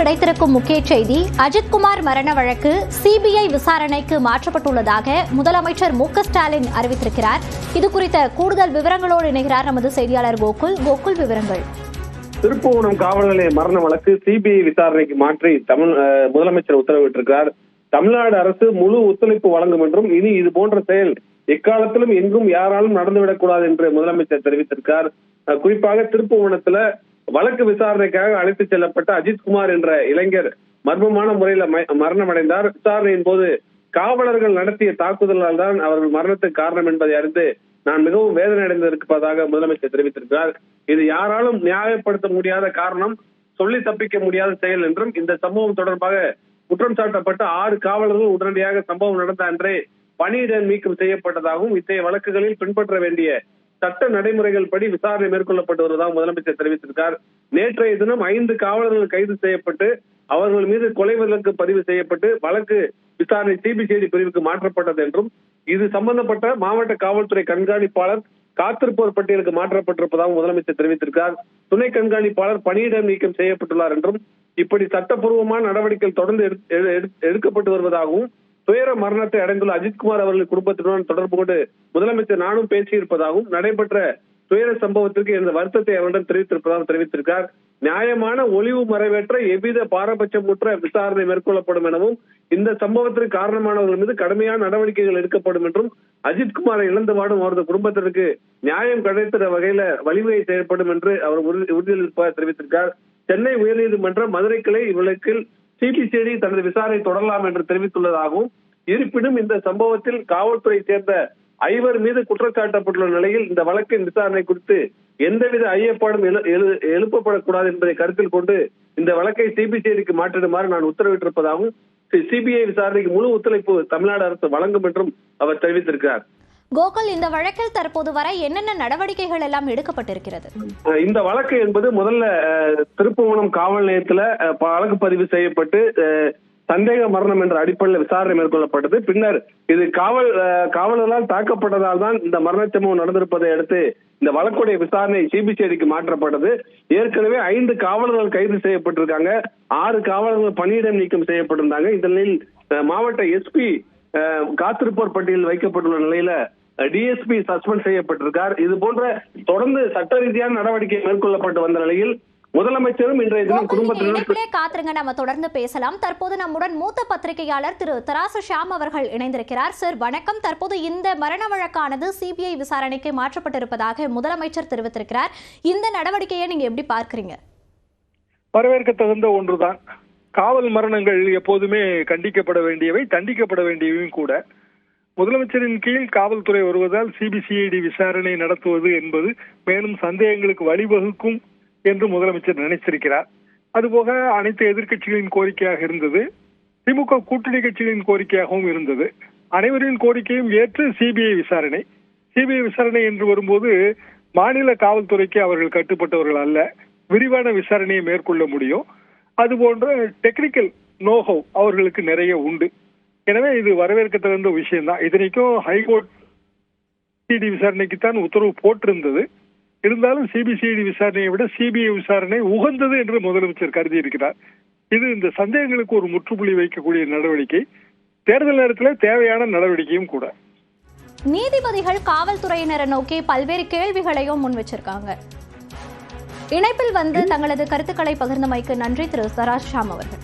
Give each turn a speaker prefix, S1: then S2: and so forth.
S1: கிடைத்திருக்கும் முக்கிய செய்தி, அஜித்குமார் மரண வழக்கு சிபிஐ விசாரணைக்கு மாற்றப்பட்டுள்ளதாக முதலமைச்சர் மு.க.ஸ்டாலின் அறிவித்திருக்கிறார். இது குறித்த கூடுதல் விவரங்களோடு இணைகிறார் நமது செய்தியாளர் கோகுல். கோகுல், விவரங்கள்.
S2: திருப்புவனம் காவல் நிலைய மரண வழக்கு சிபிஐ விசாரணைக்கு மாற்றி முதலமைச்சர் உத்தரவிட்டிருக்கிறார். தமிழ்நாடு அரசு முழு ஒத்துழைப்பு வழங்கும் என்றும் இனி இது போன்ற செயல் எக்காலத்திலும் எங்கும் யாராலும் நடந்துவிடக்கூடாது என்று முதலமைச்சர் தெரிவித்திருக்கார். குறிப்பாக திருப்புவனத்துல வழக்கு விசாரணைக்காக அழைத்துச் செல்லப்பட்ட அஜித்குமார் என்ற இளைஞர் மர்மமான முறையில் மரணமடைந்தார். விசாரணையின் போது காவலர்கள் நடத்திய தாக்குதலால் தான் அவர்கள் மரணத்துக்கு காரணம் என்பதை அறிந்து நான் மிகவும் வேதனை அடைந்திருப்பதாக முதலமைச்சர் தெரிவித்திருக்கிறார். இது யாராலும் நியாயப்படுத்த முடியாத காரணம், சொல்லி தப்பிக்க முடியாத செயல் என்றும் இந்த சம்பவம் தொடர்பாக குற்றம் சாட்டப்பட்ட 6 காவலர்கள் உடனடியாக சம்பவம் நடந்த அன்றே பணியிட நீக்கம் செய்யப்பட்டதாகவும் இத்தகைய வழக்குகளில் பின்பற்ற வேண்டிய சட்ட நடைமுறைகள் படி விசாரணை மேற்கொள்ளப்பட்டு வருவதாக முதலமைச்சர் தெரிவித்திருக்கார். நேற்றைய தினம் 5 காவலர்கள் கைது செய்யப்பட்டு அவர்கள் மீது கொலை வழக்கு பதிவு செய்யப்பட்டு வழக்கு விசாரணை சிபிசிஐடி பிரிவுக்கு மாற்றப்பட்டது என்றும் இது சம்பந்தப்பட்ட மாவட்ட காவல்துறை கண்காணிப்பாளர் காத்திருப்போர் பட்டியலுக்கு மாற்றப்பட்டிருப்பதாக முதலமைச்சர் தெரிவித்திருக்கார். துணை கண்காணிப்பாளர் பணியிட நீக்கம் செய்யப்பட்டுள்ளார் என்றும் இப்படி சட்டப்பூர்வமான நடவடிக்கைகள் தொடர்ந்து எடுக்கப்பட்டு வருவதாகவும் துயர மரணத்தை அடைந்துள்ள அஜித்குமார் அவர்கள் குடும்பத்தினுடன் தொடர்பு கொண்டு முதலமைச்சர் நானும் பேசியிருப்பதாகவும் நடைபெற்ற துயர சம்பவத்திற்கு இந்த வருத்தத்தை அவரிடம் தெரிவித்திருப்பதாக தெரிவித்திருக்கார். நியாயமான ஒளிவு மறைவேற்ற எவ்வித பாரபட்சமுற்ற விசாரணை மேற்கொள்ளப்படும் எனவும் இந்த சம்பவத்திற்கு காரணமானவர்கள் மீது கடுமையான நடவடிக்கைகள் எடுக்கப்படும் என்றும் அஜித்குமாரை இழந்து வாடும் அவரது குடும்பத்திற்கு நியாயம் கிடைத்த வகையில வழிவகை செயல்படும் என்று அவர் உறுதியளிப்பதாக தெரிவித்திருக்கார். சென்னை உயர்நீதிமன்ற மதுரை கிளை இவ்வழக்கில் சிபிசிஐடி தனது விசாரணை தொடரலாம் என்று தெரிவித்துள்ளதாகவும் இருப்பினும் இந்த சம்பவத்தில் காவல்துறை சேர்ந்த 5 மீது குற்றச்சாட்டப்பட்டுள்ள நிலையில் இந்த வழக்கின் விசாரணை குறித்து எந்தவித ஐயப்பாடும் எழுப்பப்படக்கூடாது என்பதை கருத்தில் கொண்டு இந்த வழக்கை சிபிசிஐடிக்கு மாற்றிடுமாறு நான் உத்தரவிட்டிருப்பதாகவும் சிபிஐ விசாரணைக்கு முழு ஒத்துழைப்பு தமிழ்நாடு அரசு வழங்கும் என்றும் அவர் தெரிவித்திருக்கிறார்.
S1: கோகுல், இந்த வழக்கில் தற்போது வரை என்னென்ன நடவடிக்கைகள் எல்லாம் எடுக்கப்பட்டிருக்கிறது?
S2: இந்த வழக்கு என்பது முதல்ல திருப்புவனம் காவல் நிலையத்துல வழக்கு பதிவு செய்யப்பட்டு சந்தேக மரணம் என்ற அடிப்படையில் விசாரணை மேற்கொள்ளப்பட்டது. பின்னர் இது காவலர்களால் தாக்கப்பட்டதால் தான் இந்த மரண சம்பவம் நடந்திருப்பதை அடுத்து இந்த வழக்குடைய விசாரணை சிபிசிஐடிக்கு மாற்றப்பட்டது. ஏற்கனவே 5 காவலர்கள் கைது செய்யப்பட்டிருக்காங்க. 6 காவலர்கள் பணியிடம் நீக்கம் செய்யப்பட்டிருந்தாங்க. இந்த நிலையில் மாவட்ட எஸ்பி காத்திருப்போர் பட்டியலில் வைக்கப்பட்டுள்ள நிலையில டிஎஸ்பி சஸ்பெண்ட் செய்யப்பட்டிருக்கார். இது போன்ற தொடர்ந்து சட்ட ரீதியான நடவடிக்கை மேற்கொள்ளப்பட்டு வந்த நிலையில் முதலமைச்சரும் இன்றைய தினம் குடும்பத்தினர்
S1: காத்திருங்க, நம்ம தொடர்ந்து பேசலாம். தற்போது நம்முடன் மூத்த பத்திரிகையாளர் திரு தராசு ஷாம் அவர்கள் இணைந்திருக்கிறார். சார் வணக்கம். தற்போது இந்த மரண வழக்கானது சிபிஐ விசாரணைக்கு மாற்றப்பட்டிருப்பதாக முதலமைச்சர் தெரிவித்திருக்கிறார். இந்த நடவடிக்கையை நீங்க எப்படி பார்க்கிறீங்க?
S3: வரவேற்க தகுந்த ஒன்றுதான். காவல் மரணங்கள் எப்போதுமே கண்டிக்கப்பட வேண்டியவை, தண்டிக்கப்பட வேண்டியவையும் கூட. முதலமைச்சரின் கீழ் காவல்துறை வருவதால் சிபிசிஐடி விசாரணை நடத்துவது என்பது மேலும் சந்தேகங்களுக்கு வழிவகுக்கும் என்று முதலமைச்சர் நினைச்சிருக்கிறார். அதுபோக அனைத்து எதிர்க்கட்சிகளின் கோரிக்கையாக இருந்தது, திமுக கூட்டணி கட்சிகளின் கோரிக்கையாகவும் இருந்தது. அனைவரின் கோரிக்கையும் ஏற்று சிபிஐ விசாரணை என்று வரும்போது மாநில காவல்துறைக்கு அவர்கள் கட்டுப்பட்டவர்கள் அல்ல, விரிவான விசாரணையை மேற்கொள்ள முடியும். அதுபோன்ற டெக்னிக்கல் நோஹவ் அவர்களுக்கு நிறைய உண்டு. எனவே இது வரவேற்க தகுந்த விஷயம்தான். இதனைக்கும் ஹைகோர்ட் சிபிஐடி விசாரணைக்குத்தான் உத்தரவு போட்டிருந்தது. இருந்தாலும் சிபிசிஐடி விசாரணையை விட சிபிஐ விசாரணை உகந்தது என்று முதலமைச்சர் கருதி இருக்கிறார். இது இந்த சந்தேகங்களுக்கு ஒரு முற்றுப்புள்ளி வைக்கக்கூடிய நடவடிக்கை, தேர்தல் நேரத்தில் தேவையான நடவடிக்கையும் கூட.
S1: நீதிபதிகள் காவல்துறையினரை நோக்கி பல்வேறு கேள்விகளையும் முன் வச்சிருக்காங்க. இணைப்பில் வந்து தங்களது கருத்துக்களை பகிர்ந்தமைக்கு நன்றி திரு தராசு ஷாம் அவர்கள்.